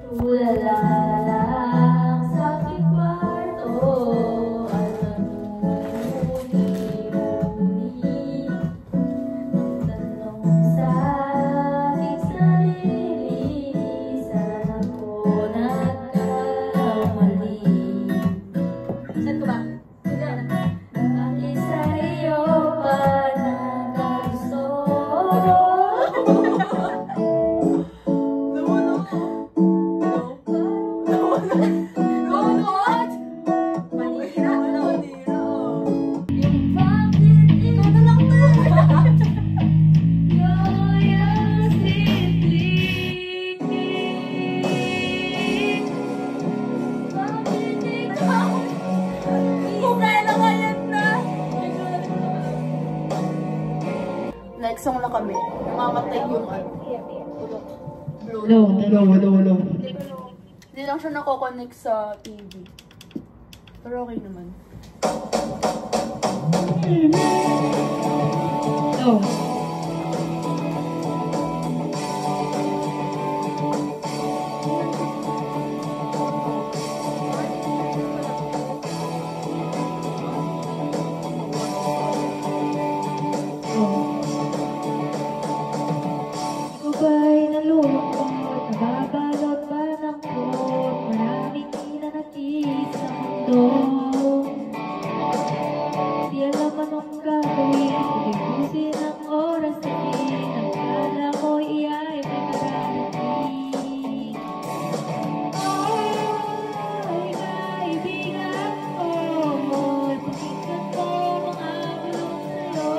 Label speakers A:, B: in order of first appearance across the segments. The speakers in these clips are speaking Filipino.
A: Tulala lang sa aking kwarto at nagmumuni-muni. Tanong sa aking sarili, saan ako nagkamali? Saan ko ba? Bakit sa iyo pa nagkagusto?
B: Next song na kami. Namamatay yung
C: Hello.
B: Hindi lang siya nako-connect sa TV. Pero okay naman.
C: Hello. Ba'y nalulungkot, nababalot ba ng kot, maraming hinanakit sa mundo. Di alam anong gagawin, ubusin ang oras natin, ang kala ko iya'y may mararating. Ay, kaibigan ko, pakinggan ko mga bulong sa'yo.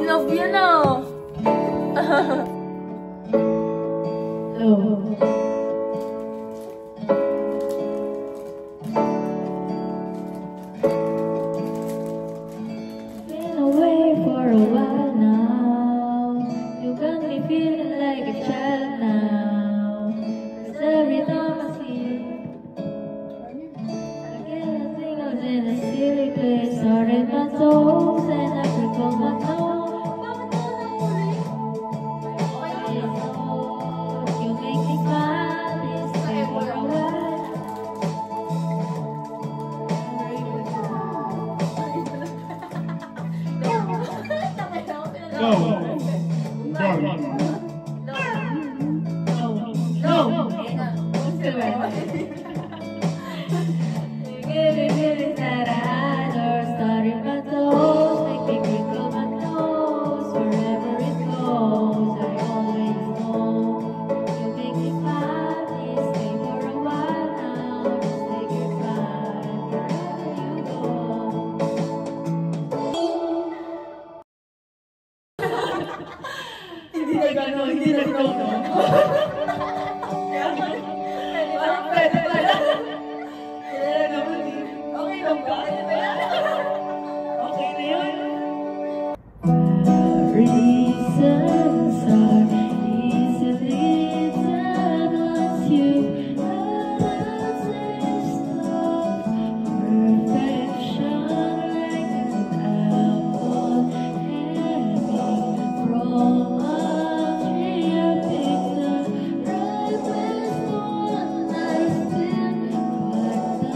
B: Love you now.
A: Been away for a while now. You got me feeling like a child now. 'Cause every time I see you, I get a thing I was in a silly place. Started my toes and I recall my toes. You make me smile.
B: Hindi na gano'n. Parang pwede pala. Okay lang ba? Okay na yun.
A: Reasons are easily done once you lose love. Perfection like an apple hanging from a tree. I picked the ripest one. I still got the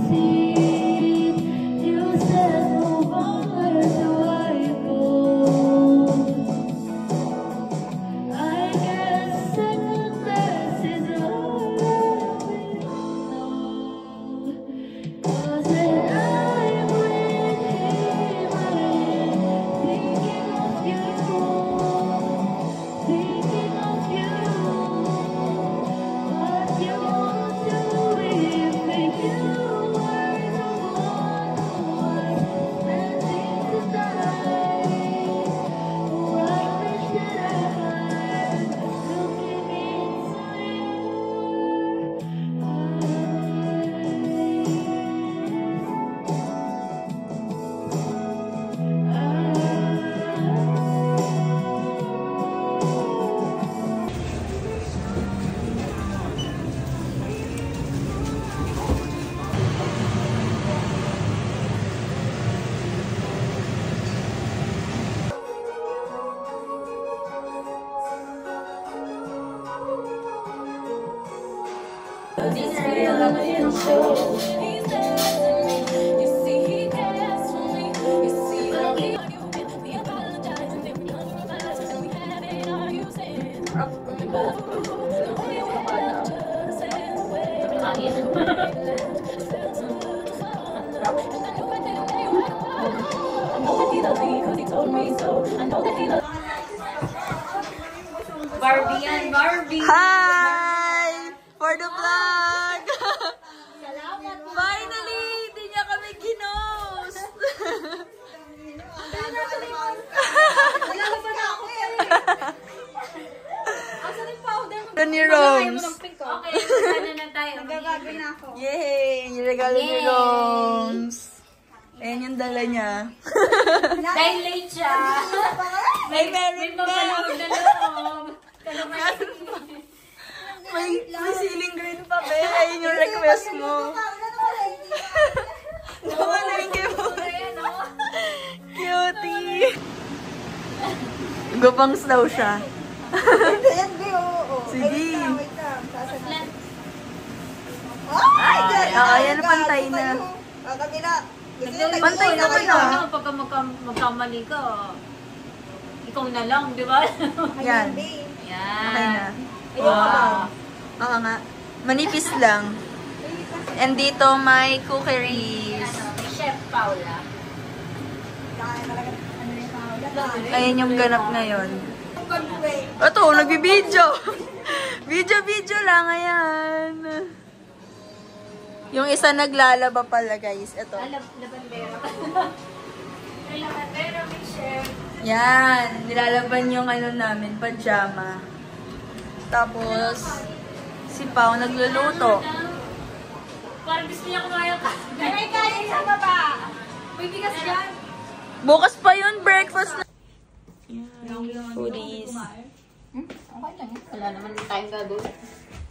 A: seed. You said move on, where do I go? I guess second best is all I know. 'Cause when I'm with him, I'm thinking of you, thinking of you. What you won't do if you were the one who was spending the night. Oh, I wish that I was looking into
B: Barbie yan, Barbie!
D: Hi! For the vlog! Finally! Hindi niya kami ginost!
B: Lalaban na ako eh! Asan yung powder mo?
D: Ni Roms.
B: Okay, ano na tayo? Nagagabi na ako.
D: Yay! Yung regalo ni Roms. Ayan yung dala niya.
B: Dahil late siya.
D: May meron pa!
B: Mapapanood na loob.
D: May ceiling green pa, be. Ayun yung request mo. Namalengke mo. Cutie. Gupangs daw siya. Sige. Ayan, pantay na. Pantay na ka na.
B: Pagka magkamali ka, ikaw na lang, di ba?
D: Yan.
B: Yan.
D: Okay na.
B: Wow.
D: Oo nga. Manipis lang. And dito may cookeries.
B: Chef Paula.
D: Ayan yung ganap ngayon. Ito, nagbibideo. Video lang, ayan. Yung isa naglalaba pala, guys. Ito.
B: Labandera. May labandera, may chef.
D: Yan. Nilalaban yung ano namin, pajama. Tapos, si Pao nagluluto.
B: Parang gusto niya kumain ka. May kain sa baba. May bigas dyan.
D: Bukas pa yun, breakfast na. Yan, foodies.
B: Okay lang. Wala naman tayong gagawin.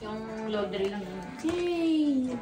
B: Yung laundry lang.
D: Yay!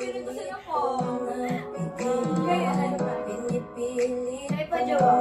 B: Piling ko sa'yo po. Kaya ano ba? Ay pa, Jowa.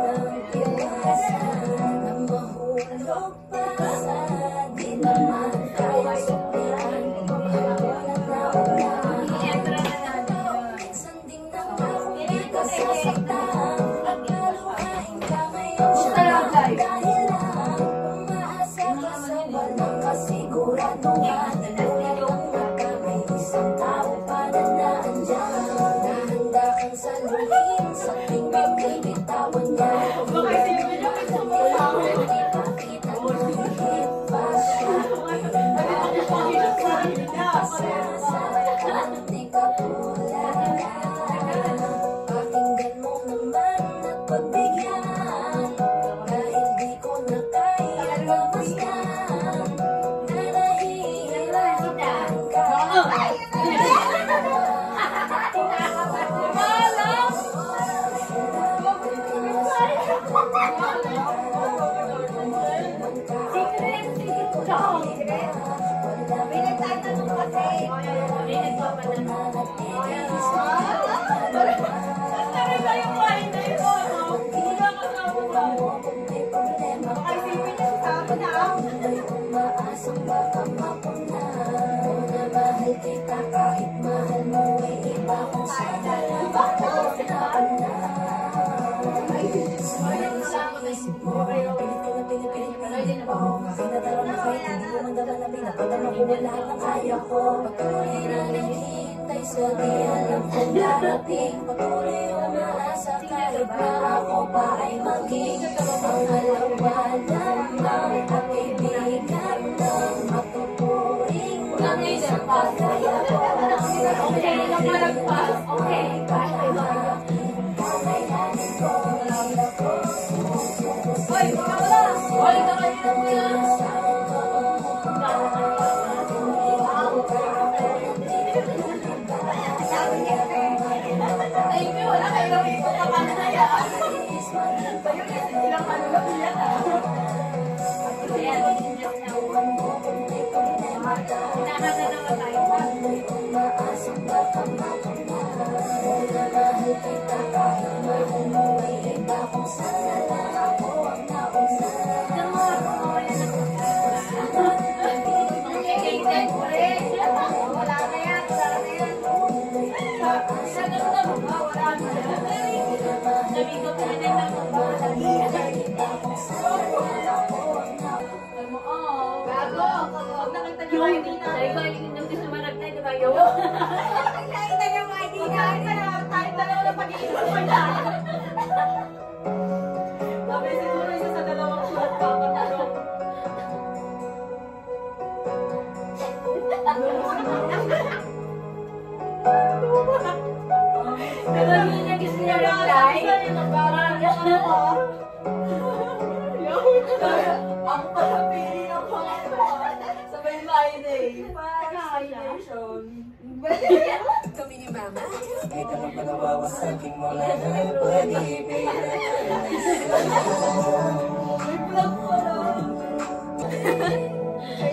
E: Kami ni Mama. Ito ang panawawasaking mula ng pag-ibig.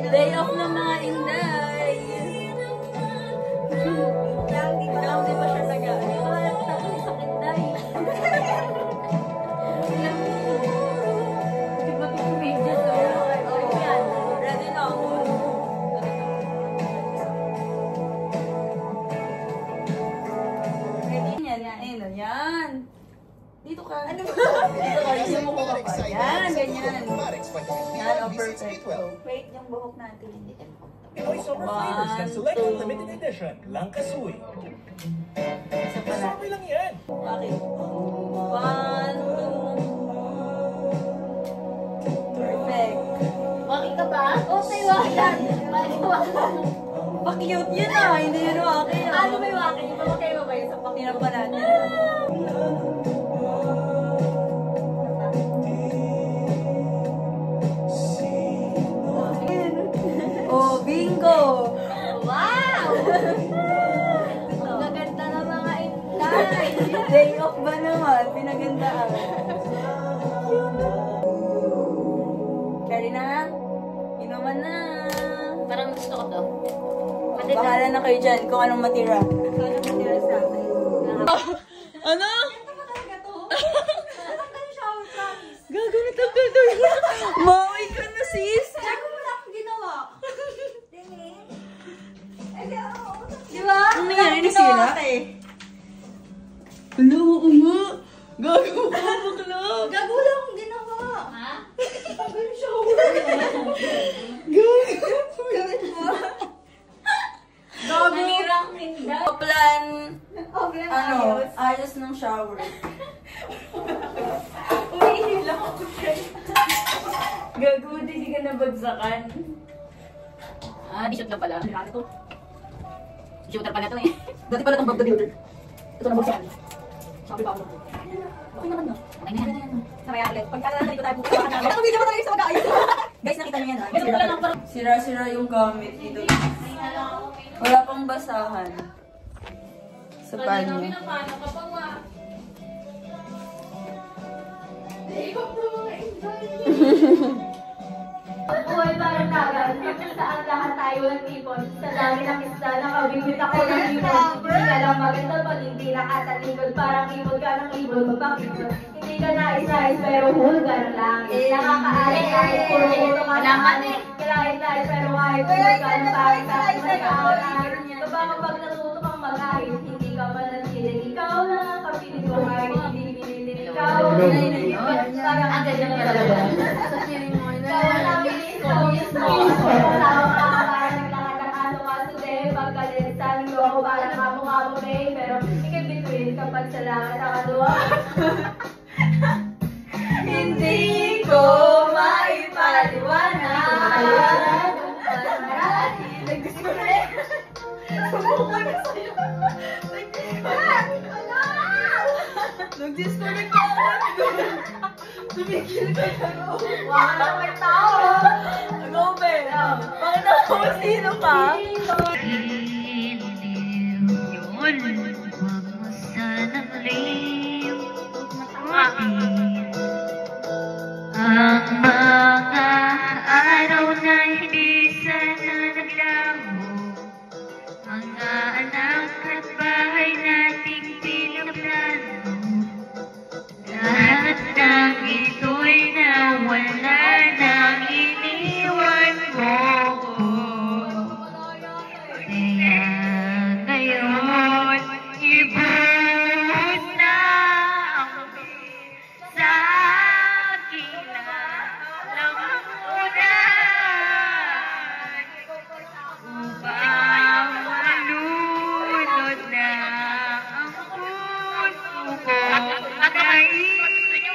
D: Day off ng mga inday. Hindi pa siya nag-ano. Wala na tapos sa inday. Hindi ba ito video to? Yan. Ready na ako. Yan. Dito ka. Ano ba? Dito ka. Yung mo ka pa. Yan, ganyan. Yan, oh, perfect. Wait, yung buhok natin. Hindi ka
F: Voice over flavors ng Select Limited Edition, Langkasuy.
D: Isa pala.
F: Okay lang yan.
D: Okay. 1, 2. Perfect.
B: Waki ka ba? Okay, waki yan. Waki, waki.
D: Pa-cute yun ah. Hindi yun waki.
B: Ano may waki? Iba ba kayo ba yun sa
D: Hirap pa natin. Oh, bingo!
B: Wow! Ang gaganda ng mga inday.
D: Day off ba naman? Pinagandaan. Carry na? Inuman na.
B: Parang gusto ko to.
D: Bahala na kayo dyan kung anong matira. Ano? Gago na tanggal daw yun. Maui ka na, sis.
B: Gago mo na akong ginawa. Diba?
D: Ano nangyari na sila? Ano, oo nga. Gago ka, bakla.
B: Gago lang akong ginawa. Ha? Gago yung shower.
D: Gawin mo.
B: Nanirang ninda.
D: Plan, ayos ng shower.
B: Umiilang ako dyan. Gago, hindi ka nabagsakan.
G: Di-shoot lang pala. Ano to? Shooter pala to eh. Dati pala itong bag the builder. Ito na bugsan. Sabi pa ako. Okay naman no? Okay na yan. Sabaya ulit. Pagkala ko tayo pupunta ka namin. Ito video ba tayo sa mag-aayos? Guys, nakita niyo yan ha?
D: Sira-sira yung gamit dito. Wala pang basahan. Sa panyo.
B: Buhay parang kagal, kung saan lahat tayo nag-ipon. Sa dami ng isda, nakabibit ako ng ipon. Hindi ka lang maganda pag hindi nakatalikod. Parang ipon ka ng ipon, magpakipon. Hindi ka nais-nais, pero hulga ng langit. Nakakaalit-alit, puro-puro ka naman eh. Kalahit-lahit, pero kahit hulga ka ng pangit, tapos nag-aawit. Kapag natuto kang mag-ahit, hindi ka manatilig. Ikaw lang ang kapiling ko, kahit hindi binilin. Ikaw ang pinilin. Parang ang ganyan na talaga. Sa feeling mo, ikaw ang nabilis ko mismo. Kasama ka para naglakad ang aso-aso din. Pagkalilisan ko ako para nakamukha mo, babe. Pero ikay bituin kapag sa langit ang kaluwa. Hindi ko maipaliwanag. Nag-gusto ko na eh. Sumukan na sa'yo. Nag-disconnect ka agad. Tumigil ka na. Wala na may tao. Nag-ope. Bakit ako sino ka?
C: Ang mga araw na hindi sana naglaho, mga anak at bahay nating pinaplano, lahat ng ito'y nawala nang iniwan mo ko. Kaya ngayon, ibuhos na ang sa aking lalamunan upang malunod na ang puso ko.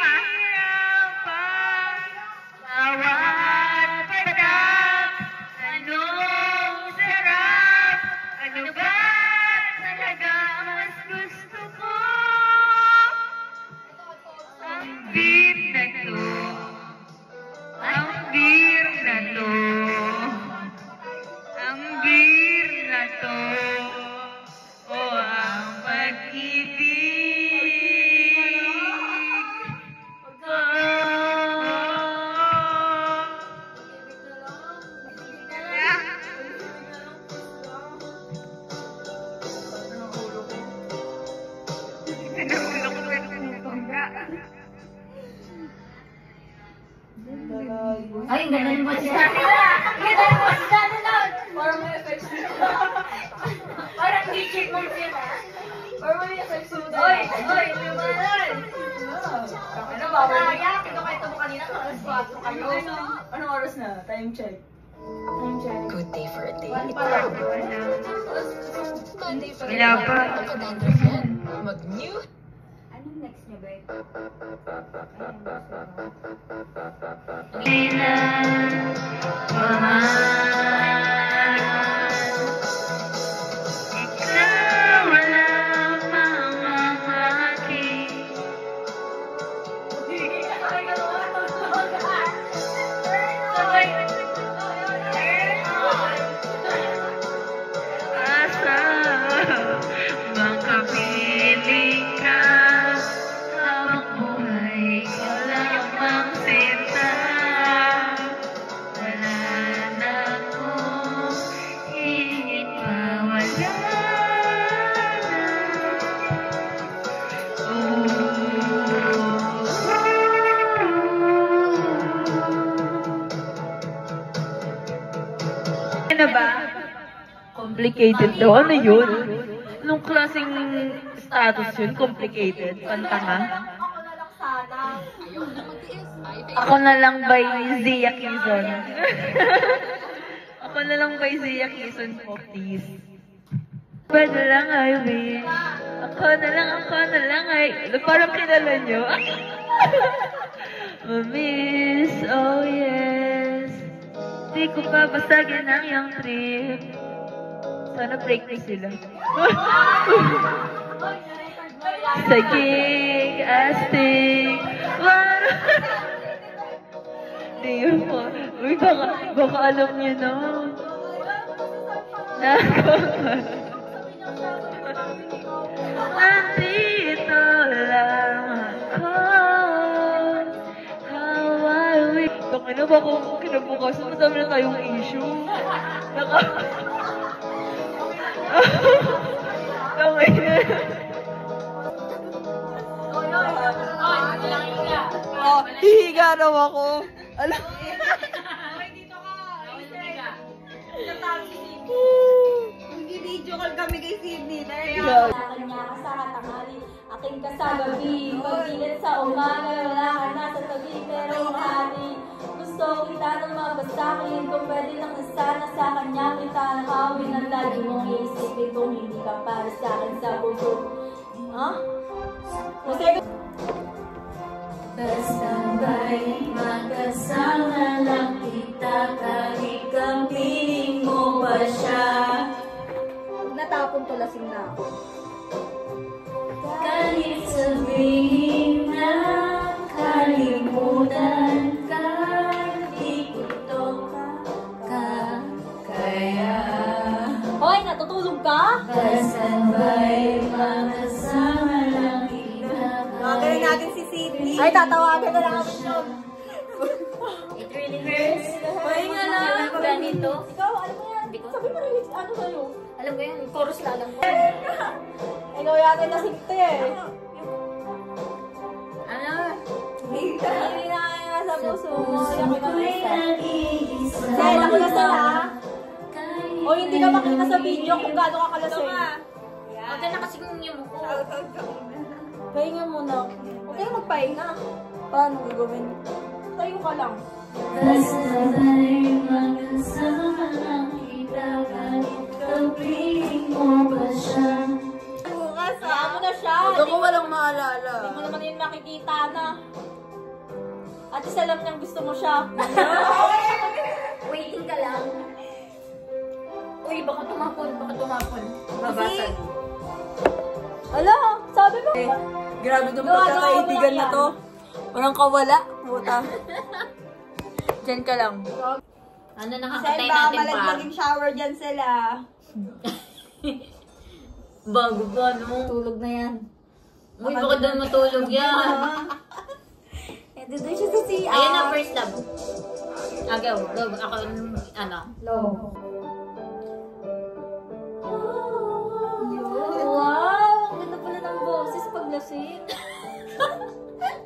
C: Nahihirapan bawat patak, anong sarap, ano ba talaga mas gusto ko? Ang beer na to, ang beer na to, ang beer na to, o ang pag-ibig ko.
G: Ay, ang ganda ng boses natin.
B: Ang ganda ng boses natin doon. Parang may effects nito. Parang digit mo sila. Parang may effects nito. Oy, lumanan. Ano ba? Kaya, ito kayo ito mo kanina. Alas 4 kayo.
D: Anong oras na? Time check.
E: Good day for a day.
B: Wala pa.
E: Mag-new.
B: Anong next niyo, babe?
C: Ikaw walang mamamaki. Asa makapiling ka habang buhay ko lamang sinta. Complicated daw. Ano yun? Anong klaseng status yun? Complicated? Kanta nga?
B: Ako na lang sana.
C: Ako na lang by Zia Quezon. Ako na lang by Zia Quezon po, please. Pwede lang ay wish. Ako na lang ay... Parang kilala nyo. Mamiss, oh yes. Di ko babasagin ang iyong trip. Sana break na sila. Saging, astig, Di po. Uy, baka alam niyo na. Nandito lang ako. How I wish. Bakit ba kung kinabukasan, madami na tayong issue. Okay na.
D: Oh, hihiga raw ako. Alam. Mag-video call kami kay Sydney.
B: Akin nga ka sa katanghali, aking ka sa gabi. Pagdilit sa umaga, wala ka na sa tabi, pero honey. Gusto kita na mabasakin, kung pwede lang na sana sa kanya kita nakawin. Ang lagi mong iisipin kung hindi ka para sa akin sa puso. Ha? Kasi
A: Kasabay, magkasama lang kita kahit kapiling mo ba siya.
B: natapon to, lasing na ako.
A: Kahit sabihin na kalimutan ka, di ko to kaya.
B: Hoy, natutulog ka?
A: Kasabay, magkasama lang kita.
D: Magaling natin si Sydney.
B: Ay, tatawagan na lang ako siya.
A: It really hurts.
B: Hoy nga lang.
A: Ganito.
B: Ikaw, alam mo yan? Sabi mo rin, ano sa'yo?
A: Alam ko yan, chorus lang ko.
B: Ikaw yata yung nasigte eh.
A: Ano?
B: Hindi na kaya sa puso mo. Yung
A: Ako'y
B: kinamista.
A: nag-iisa.
B: Sel, ako lasing ha? O hindi ka makita sa video kung gaano ka kalasing.
A: Huwag ka na kasing yung mukha.
B: Pahinga muna. Huwag kayong magpahinga. Paano gagawin? Tayo ka lang.
A: Kasabay, magkasama lang kita kahit kapiling mo ba siya.
B: Bukas ha? Kaya mo na siya.
D: Huwag ako walang maalala.
B: Hindi mo naman yun makikita na. At isa alam niyang gusto mo siya.
A: Waiting ka lang. Uy, baka tumapon.
D: Mabasag.
B: Ala, sabi mo.
D: Grabe itong
B: Gawa-gawa
D: pagkakaibigan
B: mo
D: na
B: lang
D: to. Walang kawala. Puta. Diyan ka lang.
A: Ano
D: Sel,
A: nakakatay
D: baka
A: natin pa?
D: malaglaging shower dyan sila.
A: Bago ba, no?
B: Tulog na yan.
A: Uy, baka doon matulog yan.
B: Eh, dito siya sa CR.
A: Ayan na, first love. Agaw, love. Ako, ano?
B: Low. Wow! Ang ganda pala ng boses pag lasing.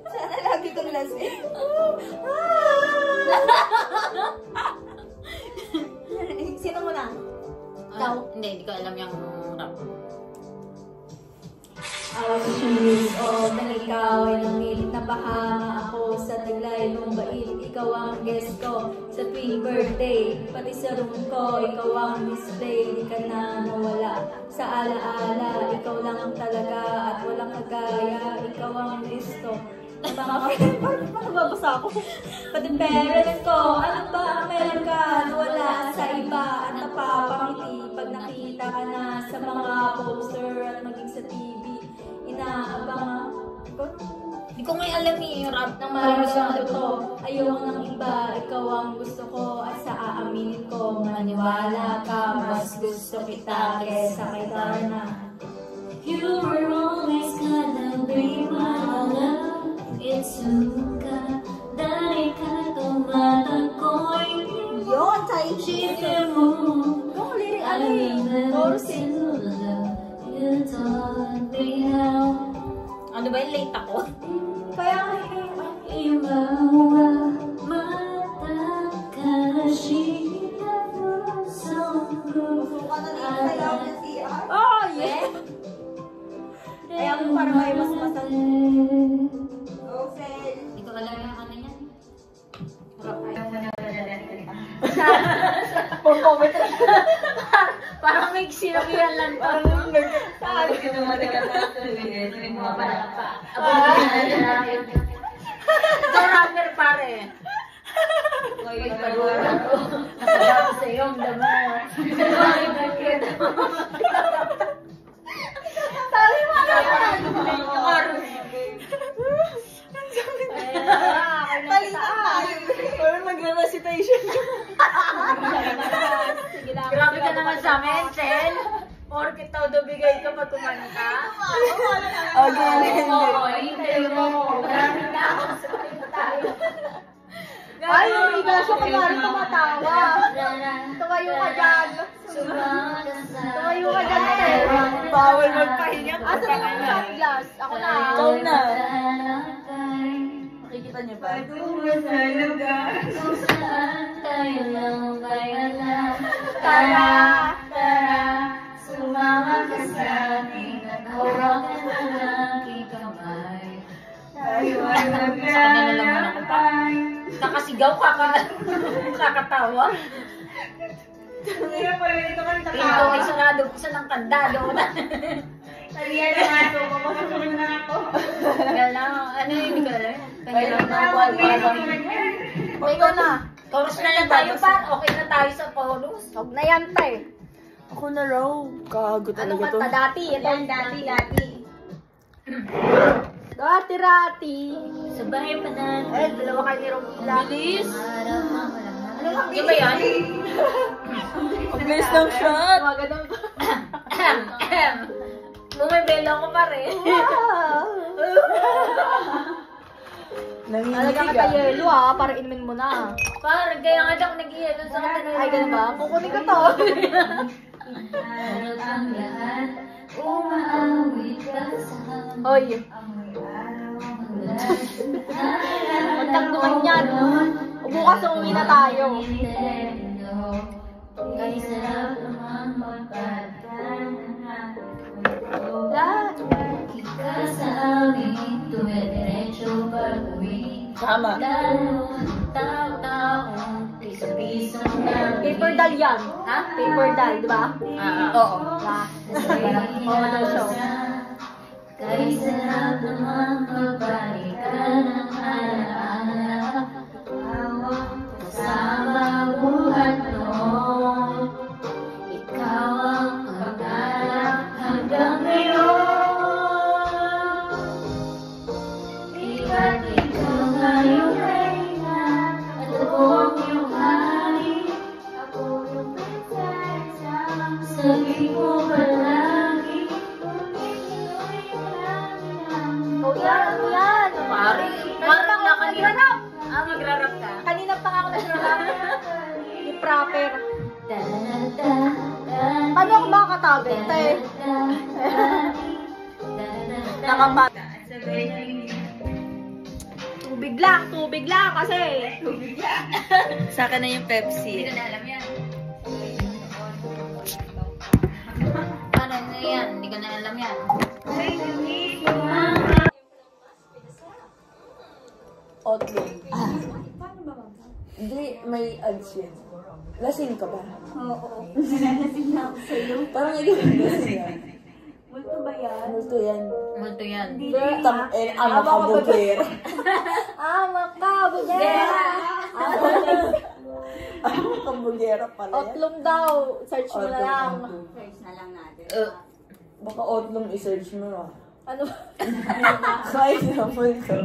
D: Sana lagi kang lasing.
B: Sino mo na?
A: Ikaw? Hindi ko alam yung rap.
B: Shoes of na ikaw ay nangilit na bahanga ako sa taglay ng bait. Ikaw ang guest ko sa tuwing birthday. Pati sa room ko, ikaw ang display. Di ka na nawala sa alaala. Ikaw lang ang talaga at walang kagaya. Ikaw ang listo. Paano babasa ako? Pati parents ko, ano ba ang meron ka? Wala sa iba at napapangiti. Pag nakita ka na sa mga poster at maging sa TV. Inaabang
A: Hindi ko nga alam yung rap ng
B: maraming to. Ayaw ng iba, ikaw ang gusto ko. At sa aaminin ko, maniwala ka. Mas gusto kita kesa kay Darna.
A: You were always gonna be my love. It's suka. Dari ka tumatakoy.
D: Yun, tayo
A: Chika mo.
B: Kung lirik
A: I
B: ano eh.
A: never seen love. You taught me how. Ano ba yung late ako?
B: Kaya
A: Imawa mata ka shita so good.
D: may mas masal. Rosel.
G: Ito ka lang yung ano yan.
B: Parang may sinabihan lang to.
C: Sabi ko naman na
B: Drummer pare. May palura ko. Nakadap sa iyong dama. Sabi mo na yan.
D: Balikan tayo.
C: Parang nagre-recitation.
B: Grabe ka naman sa amin, Chen. Porkit daw bigay ka pag kumanta.
C: Oh, ganyan.
B: Oo, hintayin mo. Maraming na ako. Sabay na tayo.
D: Ay, hindi ka siya kumari tumatawa. Tumayo ka dyan. Tumayo ka dyan, eh.
C: Bawal magpahinga.
D: Asa na yung shot glass? Ako na.
C: Ikaw na. Makikita niyo ba?
B: Tara, tara, sumama ka sa akin at hawakan ang aking kamay. Tayo ay maglalakbay. Nakasigaw ka kakatawa. Ito ay sarado isa ng kandado. Sabihan na nga ito, papasukin na ako. Galaw, ano yun, hindi ko alam.
D: O, ikaw na.
B: Chorus na lang tayo pa. Okay na tayo sa chorus.
D: Huwag na yan, tay.
C: Ako na raw. Gago
D: Ano
C: talaga to.
D: kanta dati? Ito yung dati. Dati.
B: Sabay pa na.
D: Eh, dalawa kayo ni Romila.
B: Bilis.
D: Ano lang
B: Di ba yan?
C: Ang bilis ng shot.
D: Mga ganun pa.
B: Bumibelo ko pa rin.
D: Talaga ka tayo yelo, para inumin mo na.
B: Parang kaya nga dyan ako nag-ielo sa kanila.
D: Ay, ganun ba? Kukunin ko to.
B: Ang lahat, umaawit ka sa
D: Hoy. Huwag duman yan. Bukas umuwi na tayo.
B: Kay sarap naman magpagkanahan. Kita sa amin, tumediretso pag-uwi.
C: Tama.
B: Lalo tao-taong piso-piso na.
D: Paper doll yan.
B: Ha?
D: Paper doll, di ba?
C: Oo.
D: Oo, no show.
B: Kay sarap naman magbalikan ng alaala. Kasama buhat noon. Ikaw ang pag-alap hanggang ngayon. Iba't ikaw nga yung reyna at ako ang iyong hari. Ako yung prinsesa. Sabi mo palagi.
D: Oh, yan, ano yan?
B: Pare, parang na kanina. Magrarap ka.
D: Kanina pa nga ako nagrarap. Yung proper. Paano ako makakatagay, te?
B: Nakabata.
D: Tubig lang kasi.
C: Sa akin na yung Pepsi.
B: Hindi ko na alam yan. Ano na yan? Hindi ko na alam yan.
C: Oatmeal. Hindi, may ads yun. Lasing ka ba?
D: Oo. Nanalasing na ako sa'yo.
C: Parang ikaw yung lasing yan.
D: Multo ba yan?
C: Multo yan.
B: Multo yan.
C: Ama ka bugera.
D: Ama ka, bugera!
C: Ama ka bugera pala yan.
D: Otlong daw. Search mo na lang.
G: Search na lang natin.
C: Baka otlong i-search mo ah.
D: Ano?
C: Kahit na multo.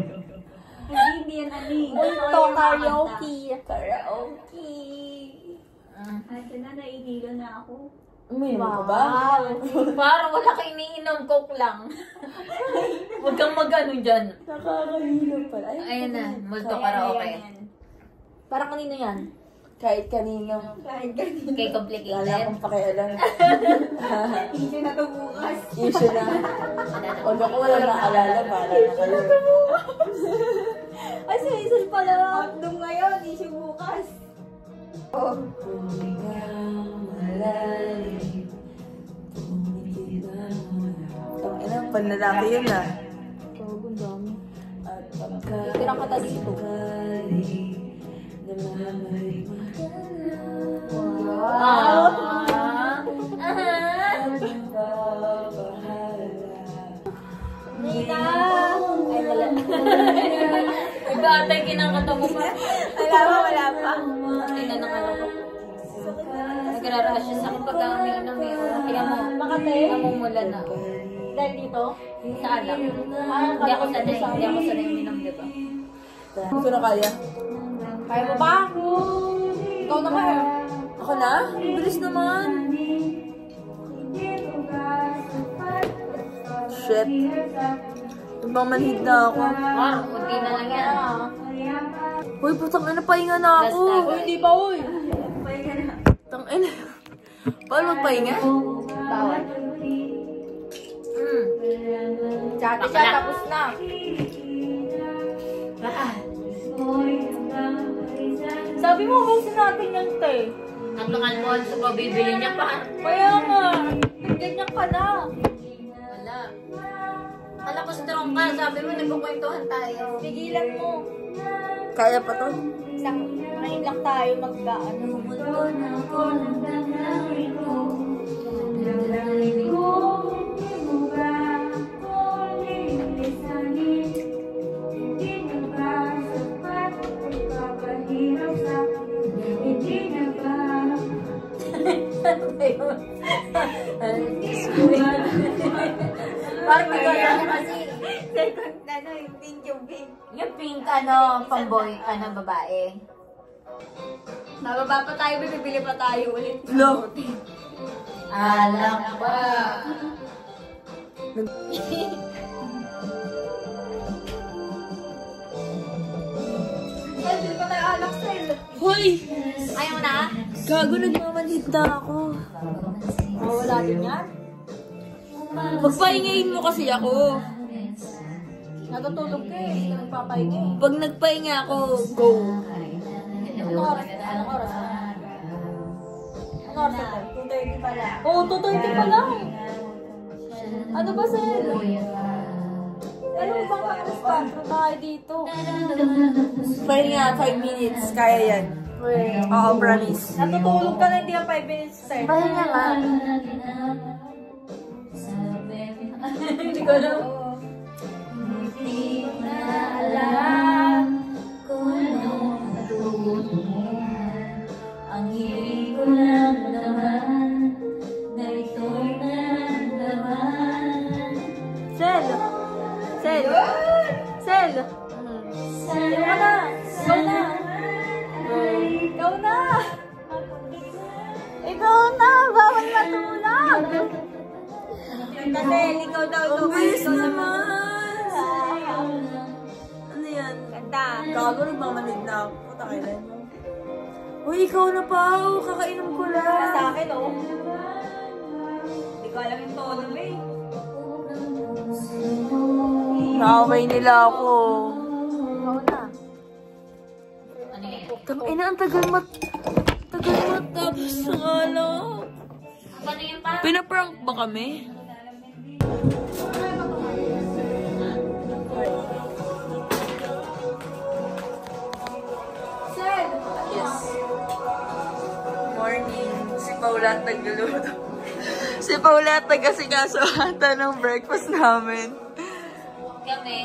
G: Hindi yan ani.
D: Multo karaoke.
C: Karaoke.
G: Ay, na naihilo na ako.
C: Uminom ka ba?
B: Parang wala ka iniinom, coke lang. Huwag kang mag-ano dyan.
C: Nakakahilo pala.
B: Ayun na, multo karaoke.
D: Para kanino yan?
C: Kahit kanino.
G: Kahit ganito.
B: Kay
C: Wala
B: complicated.
C: akong pakialam.
G: Issue na to bukas.
C: Issue na. Huwag ako wala naalala, para na kayo.
D: Ay, sa isal pala.
G: Outdoom ngayon, issue bukas.
C: Malalim, tumitid na muna. Tangina
D: Panlalaki yun ah.
G: Tirang kata dito. Wow! Nina! Ay, wala. Nag-aatay kinakata mo pa.
D: Wala pa.
G: Tingnan ng ano ko. Nagrarasya sa kapag ang umiinom yung kaya mo. Makate? Namumula na. Dahil dito? Sa anak. Hindi ako sanay uminom, di ba?
D: Hindi ko na kaya.
G: Kaya mo ba? Ikaw na kaya.
D: Ako na? Ang bilis naman. Shit. Ibang manhid na ako.
G: Kunti na lang yan.
D: Uy, putang ina, pahinga na ako.
G: Last time.
D: Uy, hindi pa, uy. Putang ina. Paano magpahinga?
G: Bawal.
B: Dati siya, tapos na.
D: Sabi mo, ubusin natin yan, te.
G: Natungan mo sa pabibili niya pa.
D: Kaya nga. Ganyan ka na.
G: Wala. Alam ko strong ka. Sabi mo, nagkukwentuhan tayo.
B: Pigilan mo.
D: Kaya pa to.
B: Ngayon lang tayo magkaano.
G: Parang ikaw kasi.
B: Second, yung pink, yung pink.
G: Yung pink, pamboy, babae.
B: Nababa pa tayo, bibili pa tayo ulit.
D: Lo.
G: Alam ba?
B: Bibili pa tayo alak sa'yo.
D: Hoy!
G: Ayaw na?
D: Gago, nagmamanhid na ako.
B: Wala din yan.
D: Magpahingayin mo kasi ako.
B: Natutulog ka eh. Hindi ka nagpapahinga eh.
D: Pag nagpahinga ako, go.
B: Anong oras? Anong oras? Anong oras ito? 2:30 pa lang.
D: Oo, 2:30 pa lang.
B: Ano ba sir? Ano bang pang-response mo tayo dito?
D: Pahinga, 5 minutes. Kaya yan. Oo, promise.
B: Natutulog ka na hindi ka 5 minutes sir.
D: Pahinga nga.
B: Hindi ko alam.
G: Hindi na alam kung anong natutunan. Ang hiling ko lang naman na ito'y naramdaman.
B: Sel! Sel! Sel! Ikaw na! Ikaw na! Ikaw na! Ikaw na! Bawal matulog! Kasi ikaw daw ito.
D: Ang bilis naman. Ano yan?
B: Ganda.
D: Gago, nagmamanhid na ako. Puta kailan mo. Uy, ikaw na pa. Kakainom ko
B: Sa
D: lang.
B: akin, oh. Hindi ko alam yung tono mo eh.
D: Nakaway nila ako.
B: Ikaw na.
G: Ano yan?
D: Tangina, ang tagal matapos ng alak.
G: Ano yung pa?
D: Pinaprank ba kami?
B: Sel!
D: Yes. Morning. Si Paula at nagluluto. Si Paula at nag-asikaso ata ng breakfast namin.
G: Kami,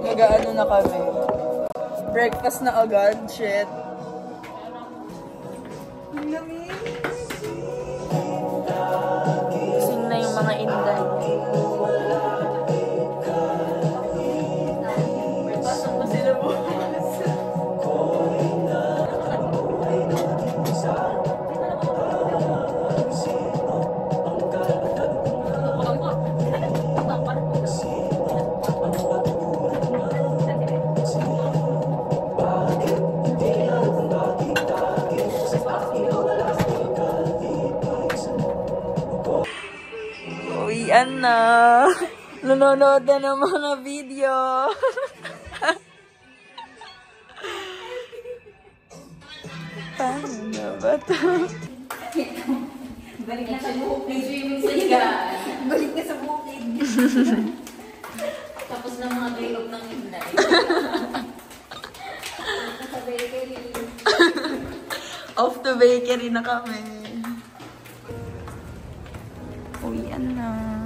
D: Mag-ano na kami. Breakfast na agad. Shit. Sing na yung mga inday. Pasok na sila bukas. Uwian na. Nanonood na ng mga video. Paano ba ito?
G: balik na sa bukid. Swimming sa higaan.
B: Balik na sa bukid. Tapos na mga day-off ng Inday. Sa bakery.
D: Off the bakery na kami. Uwian na.